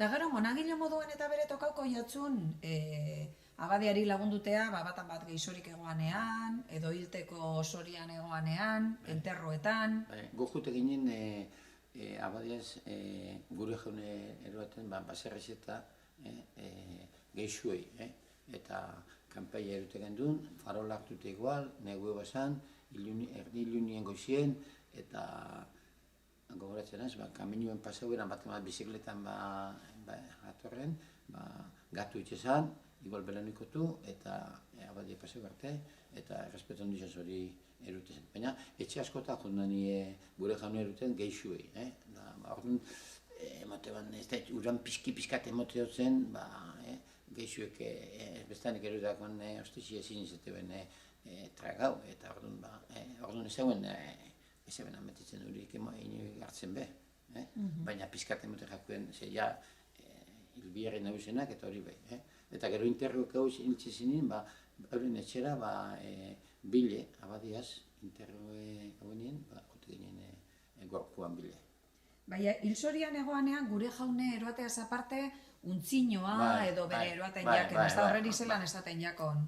Da gero, monagile moduan eta bere tokauko jotzun, abadiari lagundutea, batan bat geixorik egoanean, edo hilteko osorian egoanean, enterroetan. Gokute ginen, abadiaz, gure jaune eroaten, baserrez eta geixuei, eta kanpaia erute gendun, farolak dute igual, negu ebasan, erdi ilunien goizien, eta gogoratzen ez, kaminuen pasaueran bat bizikletan atorren, gatu itxezan, igual belanikotu, eta abadia pasau arte, eta errespetu handizaz hori erute zen. Baina, etxe askota jondan gure jaune eruten geixuei. Orduan, emote ban, ez da, uran pizkat emote zen, geixuek bestanik erudakoan ostizia ezin izateuen tragau, eta orduan ez zeuen ametitzen horiek hartzen be. Baina pizkat emote jakuen, ze ja, hilbiarri nahuzenak eta hori behi. Eta gero interroak hau hiltze zinin, euren etxera, bile, abadiaz, interroe hauenien, jote ginen gorpuan bile. Baina, hilsorian egoanean gure jaune eroateaz aparte, untzinoa edo bere eroaten jaken, ez da horreri zelan esaten jakon.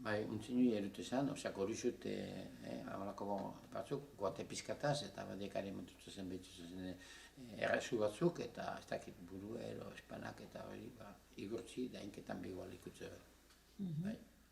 Bai, untzinoi erute zen, oseak hori zut, abalako batzuk, guate pizkataz, eta badekari montutu zen behitzu zen errezu batzuk, eta ez dakit buru, espanak eta hori, igurtzi, da inketan bigual ikutze.